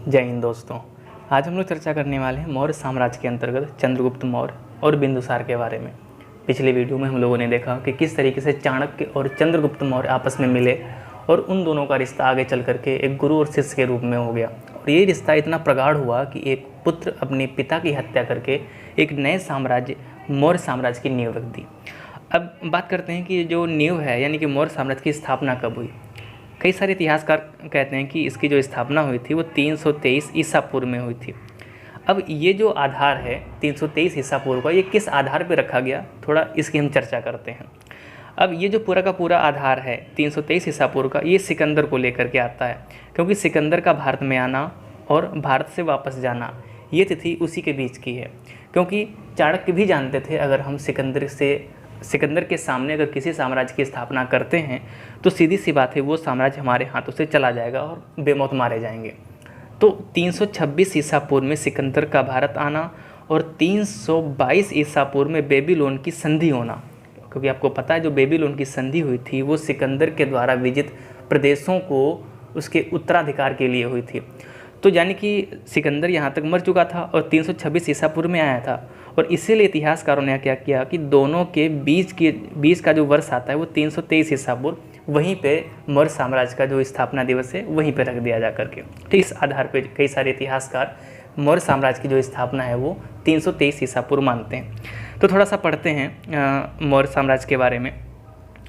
जय हिंद दोस्तों। आज हम लोग चर्चा करने वाले हैं मौर्य साम्राज्य के अंतर्गत चंद्रगुप्त मौर्य और बिंदुसार के बारे में। पिछले वीडियो में हम लोगों ने देखा कि किस तरीके से चाणक्य और चंद्रगुप्त मौर्य आपस में मिले और उन दोनों का रिश्ता आगे चल करके एक गुरु और शिष्य के रूप में हो गया। और ये रिश्ता इतना प्रगाढ़ हुआ कि एक पुत्र अपने पिता की हत्या करके एक नए साम्राज्य मौर्य साम्राज्य की नींव रख दी। अब बात करते हैं कि जो नींव है यानी कि मौर्य साम्राज्य की स्थापना कब हुई। कई सारे इतिहासकार कहते हैं कि इसकी जो स्थापना हुई थी वो 323 ईसा पूर्व में हुई थी। अब ये जो आधार है 323 ईसा पूर्व का, ये किस आधार पर रखा गया, थोड़ा इसकी हम चर्चा करते हैं। अब ये जो पूरा का पूरा आधार है 323 ईसा पूर्व का, ये सिकंदर को लेकर के आता है, क्योंकि सिकंदर का भारत में आना और भारत से वापस जाना ये तिथि उसी के बीच की है। क्योंकि चाणक्य भी जानते थे अगर हम सिकंदर के सामने अगर किसी साम्राज्य की स्थापना करते हैं तो सीधी सी बात है वो साम्राज्य हमारे हाथों से चला जाएगा और बेमौत मारे जाएंगे। तो 326 ईसा पूर्व में सिकंदर का भारत आना और 322 ईसा पूर्व में बेबीलोन की संधि होना, क्योंकि आपको पता है जो बेबीलोन की संधि हुई थी वो सिकंदर के द्वारा विजित प्रदेशों को उसके उत्तराधिकार के लिए हुई थी। तो यानी कि सिकंदर यहाँ तक मर चुका था और 326 ईसा पूर्व में आया था, और इसीलिए इतिहासकारों ने क्या किया कि दोनों के बीच का जो वर्ष आता है वो 323 ईसा पूर्व, वहीं पे मौर्य साम्राज्य का जो स्थापना दिवस है वहीं पे रख दिया जा करके। तो इस आधार पे कई सारे इतिहासकार मौर्य साम्राज्य की जो स्थापना है वो 323 ईसा पूर्व मानते हैं। तो थोड़ा सा पढ़ते हैं मौर्य साम्राज्य के बारे में।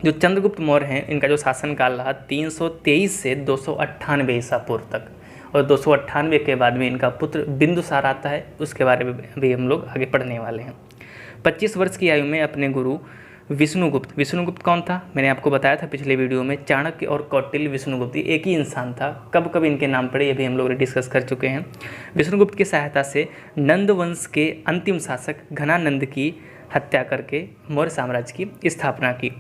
जो चंद्रगुप्त मौर्य हैं इनका जो शासनकाल रहा 323 से 298 ईसा पूर्व तक, और 298 के बाद में इनका पुत्र बिंदुसार आता है, उसके बारे में भी हम लोग आगे पढ़ने वाले हैं। 25 वर्ष की आयु में अपने गुरु विष्णुगुप्त कौन था, मैंने आपको बताया था पिछले वीडियो में, चाणक्य और कौटिल्य विष्णुगुप्त एक ही इंसान था। कब कब इनके नाम पड़े ये भी हम लोग डिस्कस कर चुके हैं। विष्णुगुप्त की सहायता से नंद वंश के अंतिम शासक घनानंद की हत्या करके मौर्य साम्राज्य की स्थापना की।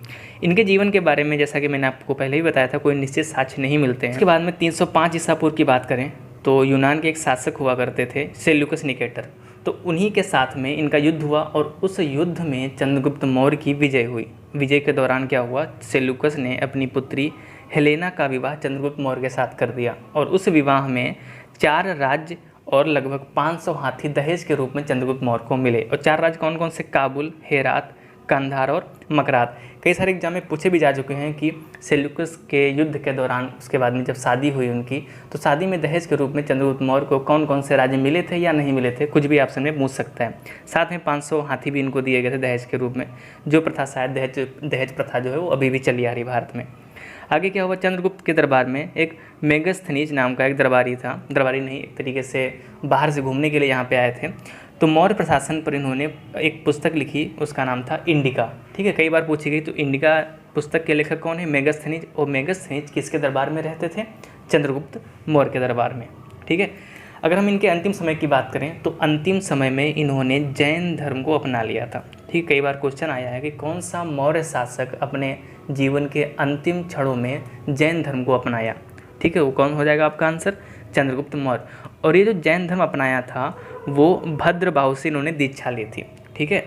इनके जीवन के बारे में जैसा कि मैंने आपको पहले ही बताया था कोई निश्चित साक्ष्य नहीं मिलते हैं। इसके बाद में 305 ईसा पूर्व की बात करें तो यूनान के एक शासक हुआ करते थे सेल्यूकस निकेटर, तो उन्हीं के साथ में इनका युद्ध हुआ और उस युद्ध में चंद्रगुप्त मौर्य की विजय हुई। विजय के दौरान क्या हुआ, सेल्यूकस ने अपनी पुत्री हेलेना का विवाह चंद्रगुप्त मौर्य के साथ कर दिया, और उस विवाह में 4 राज्य और लगभग 500 हाथी दहेज के रूप में चंद्रगुप्त मौर्य को मिले। और 4 राज्य कौन कौन से, काबुल, हेरात, कंधार और मकरात। कई सारे एग्जाम में पूछे भी जा चुके हैं कि सेल्यूकस के युद्ध के दौरान उसके बाद में जब शादी हुई उनकी, तो शादी में दहेज के रूप में चंद्रगुप्त मौर्य को कौन कौन से राज्य मिले थे या नहीं मिले थे, कुछ भी आपसे में पूछ सकता है। साथ में 500 हाथी भी इनको दिए गए थे दहेज के रूप में, जो प्रथा शायद दहेज प्रथा जो है वो अभी भी चली आ रही भारत में। आगे क्या हुआ, चंद्रगुप्त के दरबार में एक मेगस्थनीज नाम का एक दरबारी था, दरबारी नहीं एक तरीके से बाहर से घूमने के लिए यहाँ पे आए थे। तो मौर्य प्रशासन पर इन्होंने एक पुस्तक लिखी, उसका नाम था इंडिका। ठीक है, कई बार पूछी गई। तो इंडिका पुस्तक के लेखक कौन है, मेगस्थनीज। और मेगस्थनीज किसके दरबार में रहते थे, चंद्रगुप्त मौर्य के दरबार में। ठीक है, अगर हम इनके अंतिम समय की बात करें तो अंतिम समय में इन्होंने जैन धर्म को अपना लिया था। ठीक, कई बार क्वेश्चन आया है कि कौन सा मौर्य शासक अपने जीवन के अंतिम क्षणों में जैन धर्म को अपनाया। ठीक है, वो कौन हो जाएगा आपका आंसर, चंद्रगुप्त मौर्य। और ये जो जैन धर्म अपनाया था वो भद्रबाहु से इन्होंने दीक्षा ली थी। ठीक है,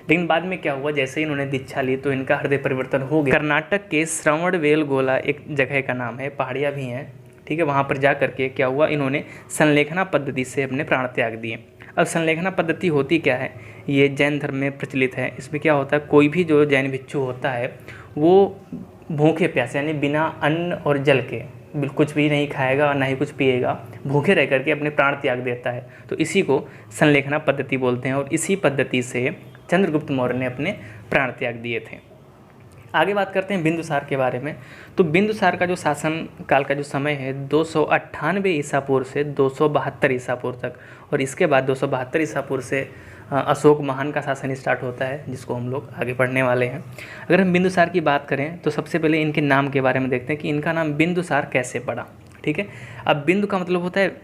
लेकिन बाद में क्या हुआ, जैसे ही इन्होंने दीक्षा ली तो इनका हृदय परिवर्तन हो गया। कर्नाटक के श्रवणबेलगोला एक जगह का नाम है, पहाड़ियाँ भी हैं। ठीक है, वहाँ पर जा करके क्या हुआ, इन्होंने संलेखना पद्धति से अपने प्राण त्याग दिए। अब संलेखना पद्धति होती क्या है, ये जैन धर्म में प्रचलित है। इसमें क्या होता है, कोई भी जो जैन भिक्षु होता है वो भूखे प्यासे यानी बिना अन्न और जल के कुछ भी नहीं खाएगा और ना ही कुछ पिएगा, भूखे रह करके अपने प्राण त्याग देता है। तो इसी को संलेखना पद्धति बोलते हैं, और इसी पद्धति से चंद्रगुप्त मौर्य ने अपने प्राण त्याग दिए थे। आगे बात करते हैं बिंदुसार के बारे में। तो बिंदुसार का जो शासन काल का जो समय है 298 ईसा पूर्व से 272 ईसा पूर्व तक, और इसके बाद 272 ईसा पूर्व से अशोक महान का शासन स्टार्ट होता है, जिसको हम लोग आगे पढ़ने वाले हैं। अगर हम बिंदुसार की बात करें तो सबसे पहले इनके नाम के बारे में देखते हैं कि इनका नाम बिंदुसार कैसे पड़ा। ठीक है, अब बिंदु का मतलब होता है,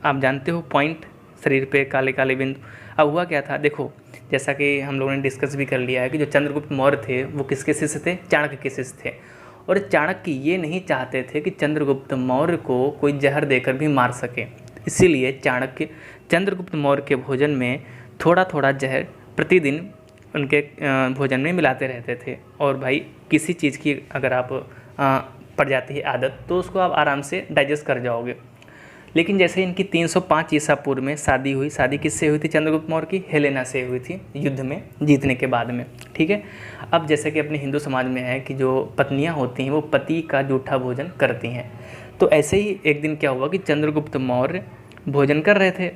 आप जानते हो, पॉइंट, शरीर पे काले काले बिंदु। अब हुआ क्या था, देखो जैसा कि हम लोगों ने डिस्कस भी कर लिया है कि जो चंद्रगुप्त मौर्य थे वो किसके शिष्य थे, चाणक्य के शिष्य थे। और चाणक्य ये नहीं चाहते थे कि चंद्रगुप्त मौर्य को कोई जहर देकर भी मार सके, इसीलिए चाणक्य चंद्रगुप्त मौर्य के भोजन में थोड़ा थोड़ा जहर प्रतिदिन उनके भोजन में मिलाते रहते थे। और भाई किसी चीज़ की अगर आप पड़ जाती है आदत तो उसको आप आराम से डाइजेस्ट कर जाओगे। लेकिन जैसे इनकी 305 ईसा पूर्व में शादी हुई, शादी किससे हुई थी चंद्रगुप्त मौर्य की? हेलेना से हुई थी, युद्ध में जीतने के बाद में। ठीक है, अब जैसे कि अपने हिंदू समाज में है कि जो पत्नियां होती हैं वो पति का जूठा भोजन करती हैं, तो ऐसे ही एक दिन क्या हुआ कि चंद्रगुप्त मौर्य भोजन कर रहे थे,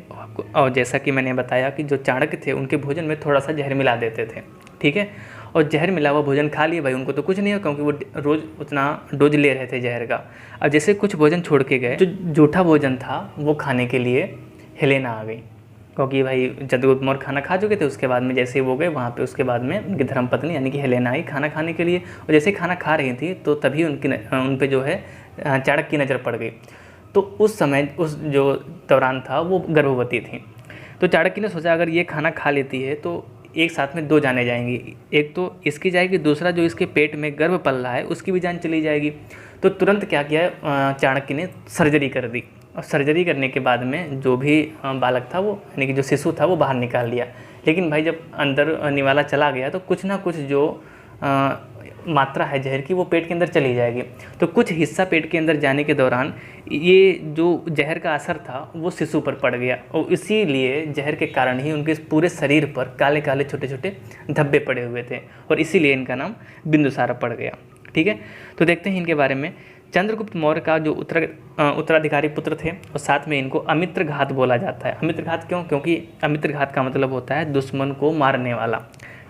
और जैसा कि मैंने बताया कि जो चाणक्य थे उनके भोजन में थोड़ा सा जहर मिला देते थे। ठीक है, और जहर मिला हुआ भोजन खा लिए भाई, उनको तो कुछ नहीं हो क्योंकि वो रोज़ उतना डोज ले रहे थे जहर का। अब जैसे कुछ भोजन छोड़ के गए, जो जूठा भोजन था वो खाने के लिए हेलेना आ गई, क्योंकि भाई चंद्रगुप्त मौर्य खाना खा चुके थे। उसके बाद में जैसे वो गए वहाँ पे, उसके बाद में उनकी धर्मपत्नी यानी कि हेलेना आई खाना खाने के लिए, और जैसे खाना खा रही थी तो तभी उन पे जो है चाणक्य की नज़र पड़ गई। तो उस समय उस जो दौरान था वो गर्भवती थी, तो चाणक्य ने सोचा अगर ये खाना खा लेती है तो एक साथ में 2 जानें जाएंगी, एक तो इसकी जाएगी, दूसरा जो इसके पेट में गर्भ पल रहा है उसकी भी जान चली जाएगी। तो तुरंत क्या किया चाणक्य ने, सर्जरी कर दी, और सर्जरी करने के बाद में जो भी बालक था वो यानी कि जो शिशु था वो बाहर निकाल लिया। लेकिन भाई जब अंदर निवाला चला गया तो कुछ ना कुछ जो मात्रा है जहर की वो पेट के अंदर चली जाएगी। तो कुछ हिस्सा पेट के अंदर जाने के दौरान ये जो जहर का असर था वो शिशु पर पड़ गया, और इसीलिए जहर के कारण ही उनके पूरे शरीर पर काले काले छोटे छोटे धब्बे पड़े हुए थे, और इसीलिए इनका नाम बिंदुसार पड़ गया। ठीक है, तो देखते हैं इनके बारे में। चंद्रगुप्त मौर्य का जो उत्तराधिकारी पुत्र थे, और साथ में इनको अमित्रघात बोला जाता है। अमित्रघात क्यों? क्योंकि अमित्रघात का मतलब होता है दुश्मन को मारने वाला।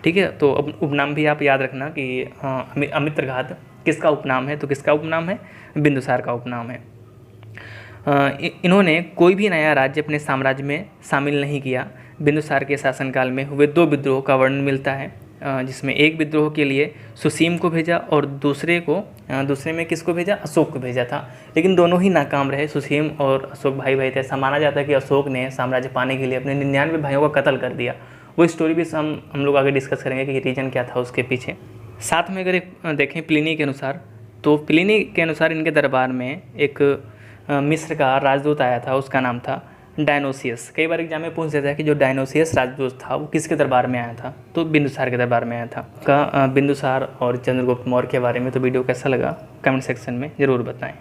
ठीक है, तो उपनाम भी आप याद रखना कि अमित्रघात किसका उपनाम है, तो किसका उपनाम है? बिंदुसार का उपनाम है। इन्होंने कोई भी नया राज्य अपने साम्राज्य में शामिल नहीं किया। बिंदुसार के शासनकाल में हुए 2 विद्रोह का वर्णन मिलता है, जिसमें एक विद्रोह के लिए सुसीम को भेजा और दूसरे में किसको भेजा? अशोक को भेजा था, लेकिन दोनों ही नाकाम रहे। सुसीम और अशोक भाई भाई थे। ऐसा माना जाता है कि अशोक ने साम्राज्य पाने के लिए अपने 99 भाइयों का कत्ल कर दिया। वो स्टोरी भी हम लोग आगे डिस्कस करेंगे कि रीजन क्या था उसके पीछे। साथ में अगर देखें प्लिनी के अनुसार, तो प्लिनी के अनुसार इनके दरबार में एक मिस्र का राजदूत आया था, उसका नाम था डायनोसियस। कई बार एग्जाम में पूछ देता है कि जो डायनोसियस राजदूत था वो किसके दरबार में आया था, तो बिंदुसार के दरबार में आया था। बिंदुसार और चंद्रगुप्त मौर्य के बारे में तो वीडियो कैसा लगा कमेंट सेक्शन में ज़रूर बताएं।